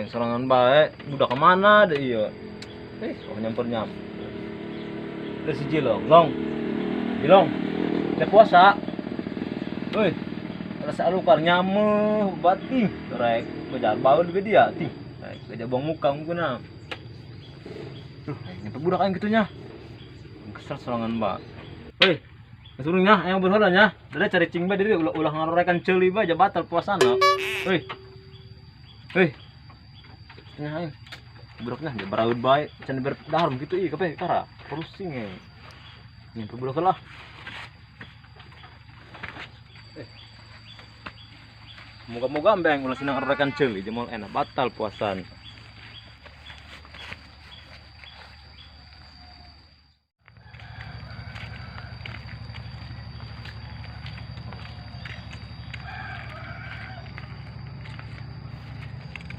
serangan baik, udah kemana deh iya? Nyamper. Udah si Jilong, udah puasa. Woi, rasa lupa nyameh bating, rek bejar bau juga dia, ting. Rek bejar buang muka mungkin nah. Nyamper budak yang gitunya. Kesel serangan mbak. Woi, kesurungnya yang berholanya. Dari cari cing ba diri ulah ngarorekan ceuli ba aja batal puasana. Woi. Woi. Nyain. Budaknya dia baraud bae, can berdahar begitu ieu kape kara. Pusing nyamper budak lah. Moga-moga ambeng ulah sinang ngarorekan ceuli jeung enak batal puasan.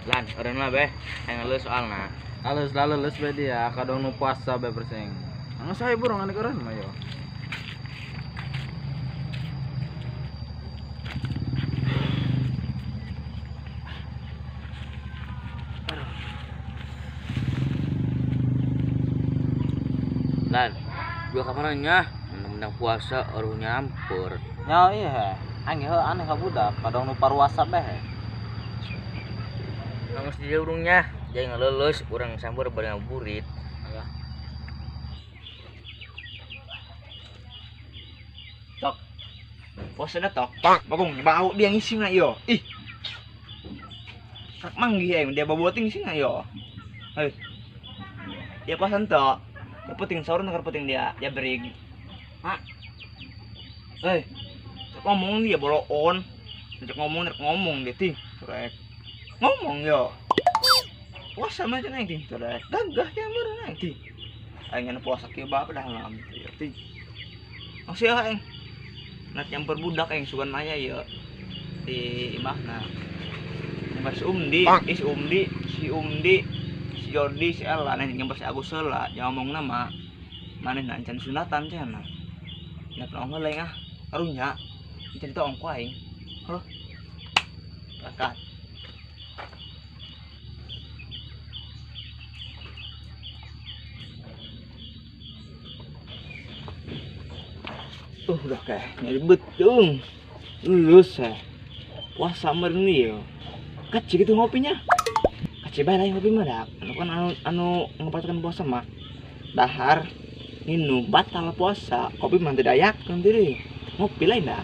Lan, orang mah beh, yang lu soalna. Alus be dia kadang nu puasa be persing. Ang saya burung anak orang mah yo. Lan, gua kamarnya menang puasa orang nyampur. Nya iya, aneh ka budak kadang nu parwasa beh. Nang mesti dia urungnya, jangan lulus orang sambur bareng burit. Tok. Puasa dah tok. Bagong bau dia ngisi na yo. Ih. Sak manggi dia babuating ngisi na yo. Hei. Dia puasa tok. Keputing sahur nang keputing dia berig. Hah? Hei. Ngomong dia boloon. Ngomong dia ting. Rek. Ngomong yo. Puasa macam nang ting. Rek. Gagah ya meureun nang ting. Aing puasa kieu bae dah lam ting. Masih aing. Nak nyamper budak yang sugan maya ya di imahna nyamper si Umdi si Jordi si Ella nih nyamper si Agus Sela jangan ngomong nama mana nancan sunatan cina nak pernah ngeleng karunya cerita ongko aing bakat udah kayak nyari betung lulus puasa merni yo kecil gitu ngopinya kecil banget ngopi mah anu kan anu ngepatakan puasa mah dahar minum batal puasa kopi mah teu dayak nanti deh ngopi lain dah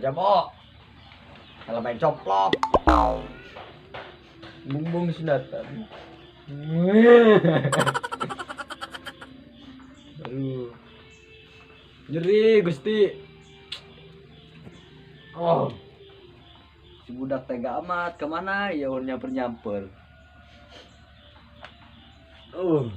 Kajabo. Kalau main coplok. Bumbung sunatan. Aduh. Nyeri Gusti. Oh. Si budak tega amat kemana ya nyamper. Aduh.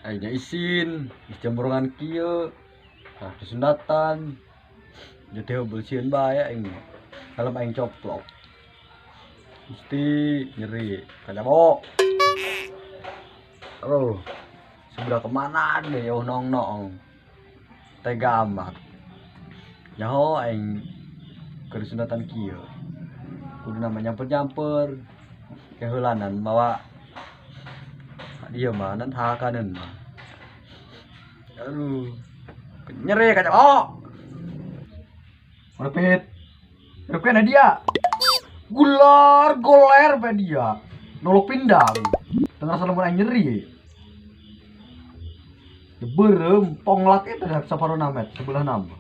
Aingnya isin, jamburangan kieu. Disundatan. Jadi bersihin bae aing. Kalau aing coplok. Mesti nyeri. Kajabo. Aduh. Sebelah kemana deh nong. Tega amat. Nyaho aing ke disundatan kieu. Kudu namanya nyamper. Kehulanan bawa dia mah nan hakaneun mah. Aduh. Nyeri kaca Repit. Repit dia. Goler pe dia. Nolok pindang. Tengah salamun aing nyeri. Beureum ponglak eta da saparona met sebelah nama.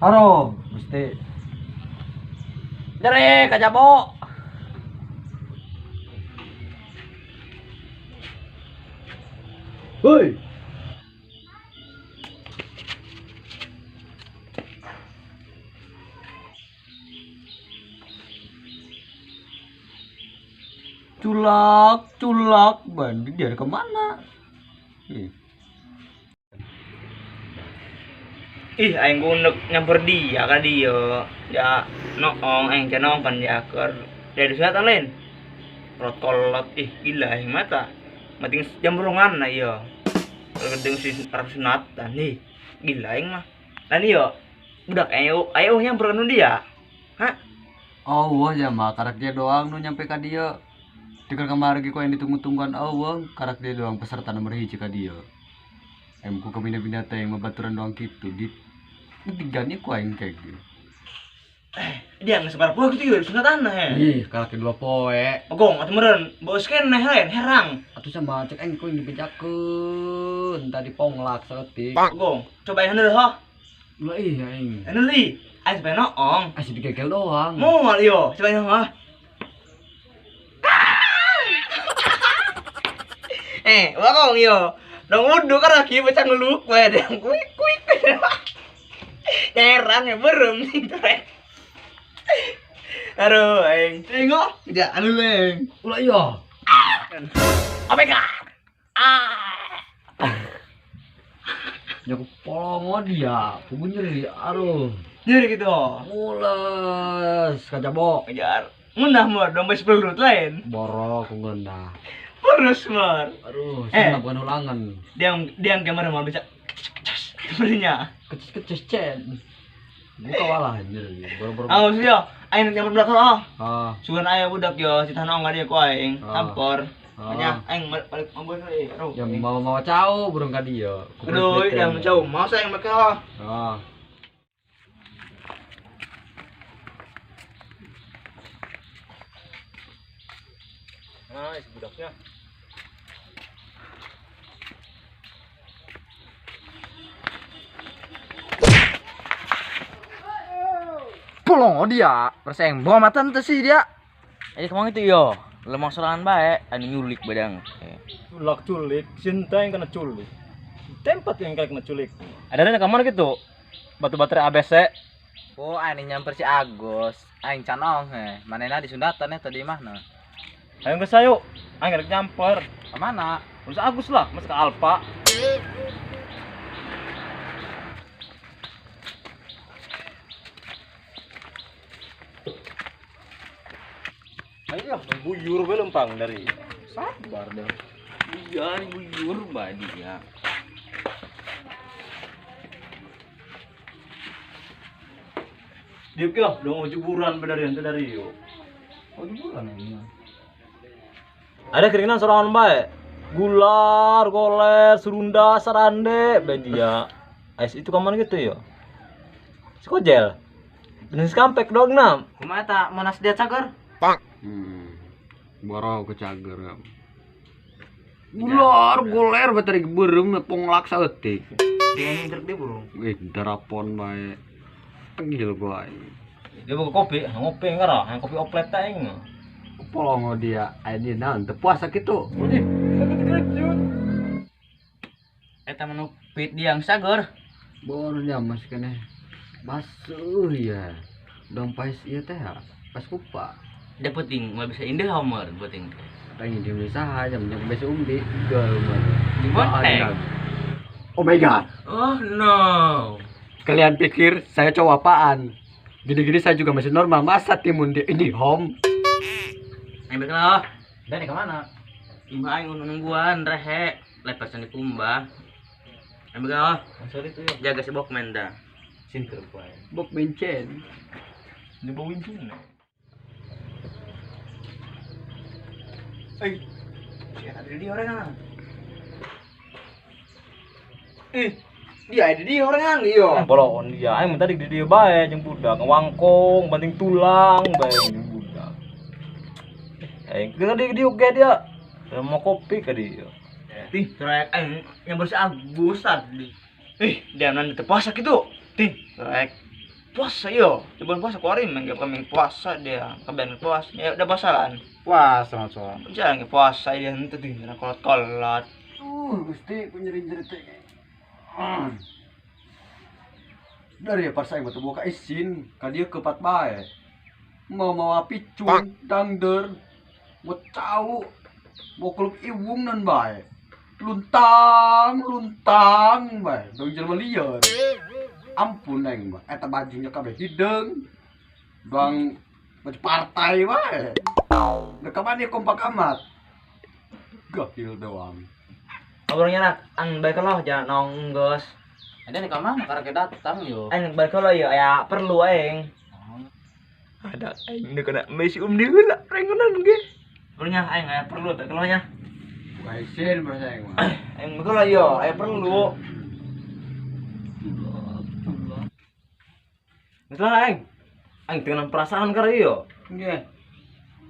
Haro, Gusti. Nyeri kajabo. Hei. Culak, bandi dia kemana? Ih, aing gundek nyamper dia ka dia. Ya noong aing cenong kan ya keur dari sunatan lain. Kolot ih gila aing mata. Mating jam berongan na ieu. Kalau gedeng si sunatan nih. Gila aing mah. Dan ieu budak ayo nyamper nu dia. Hah? Oh, ya mah karak dia doang nu nyampe ka dia. Dikal kamargi ko yang ditunggu-tungguan awang, karak dia doang peserta nomor hiji ka dia. Emku kemina-binata yang membaturan doang gitu. Ketiganya ku aing kayak gitu. Dia nggak sebar poe gitu ya sunatan he. Ih, karak kedua poe. Ogong atuh meureun bos keneh lain herang. Atuh sama cek aing ku yang dibejakeun tadi ponglak saeutik. Ogong, coba yang handeuh ha. Lah iya aing. Handeuh li. Aing sampe noong. Asih digegel doang. Moal yo, coba yang ha. Ogong yo. Dong udu kan lagi baca ngeluk we deh. Kuik. Herang ya berem nih trek. Aduh, aing. Tengok, tidak anu leng. Ulah iya. Oh my god. Ya ku polongo dia, kubu nyeri aduh. Jadi gitu. Mules kajabok. Kejar. Ngundah mah dompet 10 rut lain. Borok ku ngeundah. Terus mar. Aduh, saya bukan ulangan. Dia kamera mau bisa. Sebenarnya. Keces cen. Buka walah anjir. Boro-boro. Awas yo, aing nyamper belakang ah. Ah. Sugan aya budak yo, cita naon dia ku aing. Ah. Tampor. Ah. Nya aing balik mabon deui. Ya mau cau burung ka dia. Aduh, yang jauh. Mau saya yang mereka. Ah. Nah, si budaknya. Polong dia. Perseng bawa mata ente sih dia. Kemang itu yo. Lemang sorangan bae, anu nyulik badang. Tulak culik, cinta yang kena culik. Tempat yang kena culik. Ada di kamar gitu. Batu baterai ABC. Oh, ini nyamper si Agus. Aing canong manehna di Sundatan tadi mah nah. Ayo ke sayo. Ayo ngerek nyamper. Ke mana? Urus Agus lah, mas ke Alfa. Ayo, buyur belum pang dari. Sabar dong. Iya, buyur bae dia. Dia kira dong jeburan dari yuk. Oh jeburan ini. Ada keringan sorangan bae. Gular, goler, serunda, sarande, bedia. Es itu kaman gitu ya. Skojel. Bener kampek dong nam. Kumaha eta monas dia cager? Borok ke cager. Ular goler bateri berem ponglak saeutik. Dia yang truk dia burung. Darapon bae. Tenggil gua. Dia buka kopi, ngopi enggak lah, yang kopi oplet aing. Polongo dia ini naon teu puasa kitu. Eta menu pit dia yang cager. Bornya masih kene basuh ya. Dompes ieu teh pas kupa. Dia penting mau bisa indah homer penting. Tanya di usaha jam besi umdi gal Di Bonteng. Oh my god. Oh no. Kalian pikir saya cowok apaan? Gini-gini saya juga masih normal. Masa timun di ini home? Ayo beklah. Dari ke mana? Imba aing nungguan rehe lepasan di kumbang. Ayo beklah. Sorry tuh ya. Jaga si Bokmen dah. Sinter bae. Bok bencen. Di bawah wincun. Ada di orang kan. Dia ada di orang kan iyo. Bolon dia, aing tadi di dia bae jeung budak, ngwangkong, banting tulang bae jeung budak. Aing keur di dia oge dia. Mau kopi ka dia. Tih, trek aing yang bersih Agus tadi. Dia nan teu puasa gitu. Tih, trek puasa yo. Coba puasa kuarim enggak kami puasa dia. Kaben puasa. Ya udah puasaan. Puasa langsung. Jangan puasa dia henteu teh kolot-kolot. Gusti nyeri-nyeri teh. Dari pas saya batu buka isin, ka dieu kepat bae. Mau picung, dangder, mau cau, mau keluk iwung nan bae. Luntang bae, dong jelema lieur. Ampun aing mah eta bajunya kabeh hidung. Doang baju partai wae. Da kamane kompak amat. Gokil doang. Ngobrolnya nak, ang baik lo jangan nonggos. Ada nih kamar karena datang yo. Ang baik lo ya perlu aing. Ada aing udah kena Messi di heula, rengenan ge. Ngobrolnya aing aya perlu baik lo nya. Waisin bro aing mah. Aing baik lo yo, aya perlu. Misalnya aing dengan perasaan karo yo. Nggih.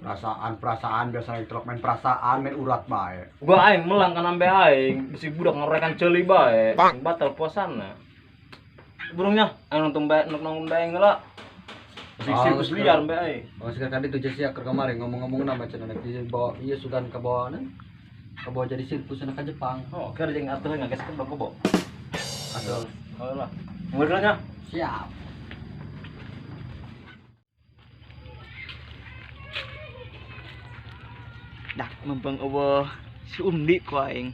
Perasaan biasa truk main perasaan main urat bae. Gua aing melang kan ambe aing, bisi budak ngorekan ceuli bae, sing batal puasana. Burungnya aing nonton bae nonton bae ngeula. Bisi sirkus liar ambe aing. Oh sekarang itu Jesse akar kemarin ngomong-ngomong nama cenah di bawa iya sudah ke bawah ke bawah jadi sirkus anak ke Jepang. Oh, keur jeung atuh ngages ke bobo. Aduh, Oh lah. Ngurusnya. siap. Dak mumpung eueuh si Umdi ku aing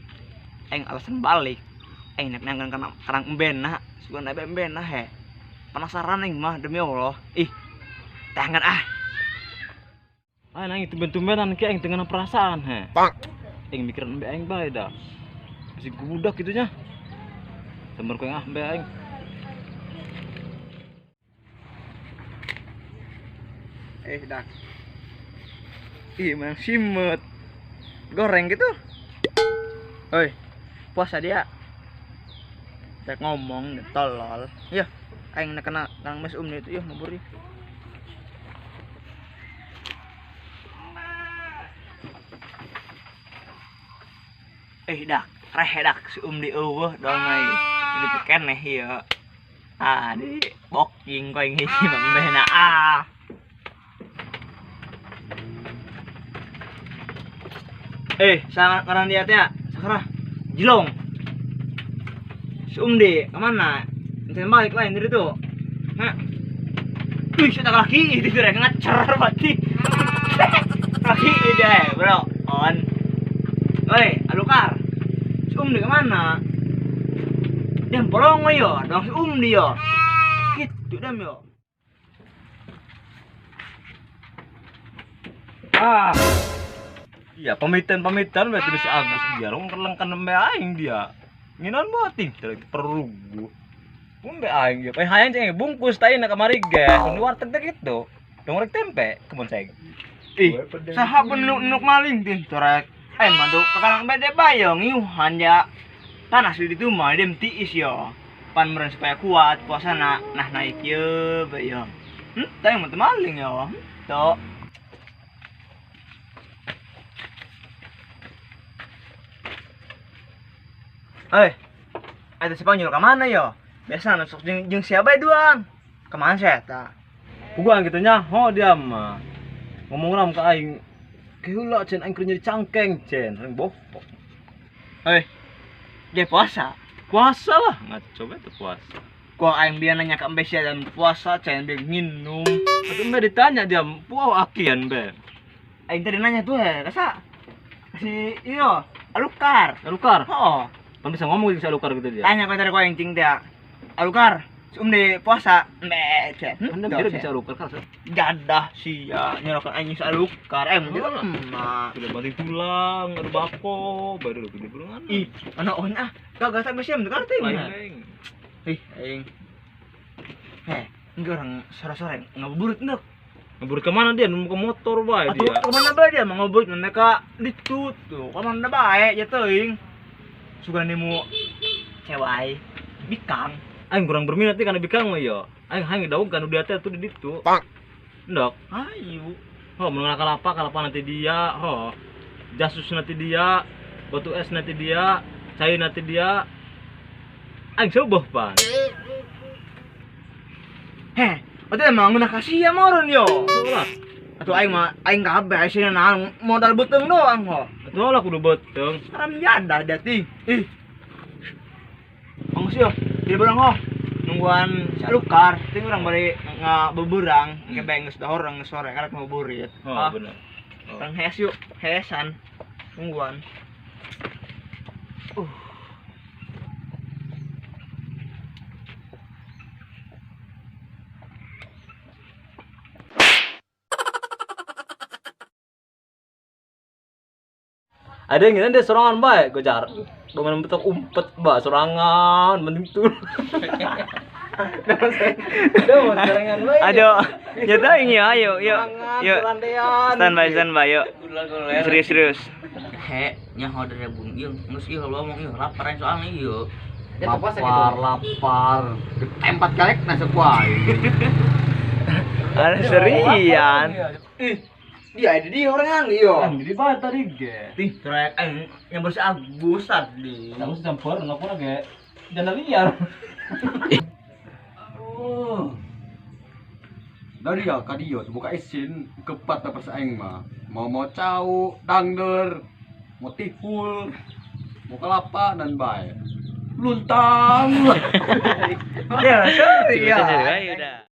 alasan balik aing nek nangan kana karang embena sugan abe embena he penasaran aing mah demi Allah tangan Ah, nang itu bentumenan ki aing dengan perasaan he. Aing mikiran ambe aing bae dah. Bisi budak gitu nya. Temer koeng ambe aing. Dak emang simut goreng gitu. Oi, puasa dia. Tek ngomong tolol. Iya, aing nek kena Kang Mas itu yuk ngubur yuk. Dak, rehe dak si di eueuh dong ai. Di keneh ieu. Di boking ko aing hiji mambehna sangat ngaran dia teh sakara jilong si Umdi kemana nanti balik lain dari itu nah wih saya laki itu kira ngacer berarti laki deh bro on woi alukar si Umdi kemana dia bolong yo dong si Umdi yo gitu dem yo Iya, pamitan berarti si Agus biar ngelengkan ambe aing dia. Nginan moting terus perlu. Ambe aing ya. Hayang ceng bungkus tai na kamari ge. Di warteg teh gitu. Dong rek tempe kebun ceng. Saha benuk maling tin torek madu kakarang bede bayong iuhan ya tanah sudah itu mah dem tiis yo pan meren supaya kuat puasana nah naik ye bayong teh mah maling yo to ada si Panjul kemana yo? Biasa nusuk jeung siapa doang? Kemana saya ta? Bukan gitu nya, ho dia mah. Ngomong ram ka aing. Keula cen aing keur nyari cangkeng cen, reng boh. Dia puasa. Puasa lah, ngaco betul puasa. Gua aing dia nanya ke Mbak sia dan puasa cen dia nginum. Atuh mah ditanya dia, puau akian be. Aing tadi nanya tuh kasa si iyo Alukar. Alukar. Oh, Pan bisa ngomong si Alukar gitu dia. tanya kau tadi kau yang cing dia. Alukar, di puasa, mbak cen. Anda kira bisa Alukar kan? Jadah sia nyorokan aing si Alukar. Mah. Sudah banting tulang, ada bako, baru gede bulungan. Ih, anak on kagak sampai siam tuh kartu Aing. aing. Enggak orang sore-sore ngabuburit ndek. Ngabur kemana dia? Nemu ke motor bae Atuh dia. kemana bae dia mau ngabuburit mereka ditut tuh. Kemana bae ya teuing. Suka nemu cewek bikang. Aing kurang berminat nih karena bikang mah ya. Aing hang daung kan udah teh tuh di ditu. Ndok. Ayo. Oh, mengenal kalapa nanti dia. Oh. Jasus nanti dia. Batu es nanti dia. Cair nanti dia. Aing coba pan. Atuh emang ngeunah kasih ya moron yo. Soalnya. Atuh aing mah aing kabeh sih naon modal beuteung doang ho. Soalnya kudu beteng. Haram janda da ting. Anggus yo, di barang ho. Nungguan si Alukar, ting urang bari ngabeberang, kebeng geus dahor urang sore karek ngabuburit. Oh, bener. Urang hes yuk, hesan. Nungguan. Ada yang gini dia serangan baik gojar. Dengan betul umpet serangan mending tuh. Aduh, serangan baik. Aduh, nyata ini ayo, yuk. Yuk. Serangan, Standby, yuk. Serius. He, nyaho dari bung ieu, geus ieu ngomong ieu lapar soalnya ieu. Lapar. Tempat karek nasi kuai. Ada serian. Dia ada di orang iyo. Jadi banget tadi ge. Tih, trek yang bersih Agus tadi. Kamu campur ngapun ge. Jangan liar. Dari ya kadiyo buka isin kepat apa saeng mah. Mau cau, dangder, mau tihul, mau kelapa dan bae. Luntang. Ya, serian. Udah.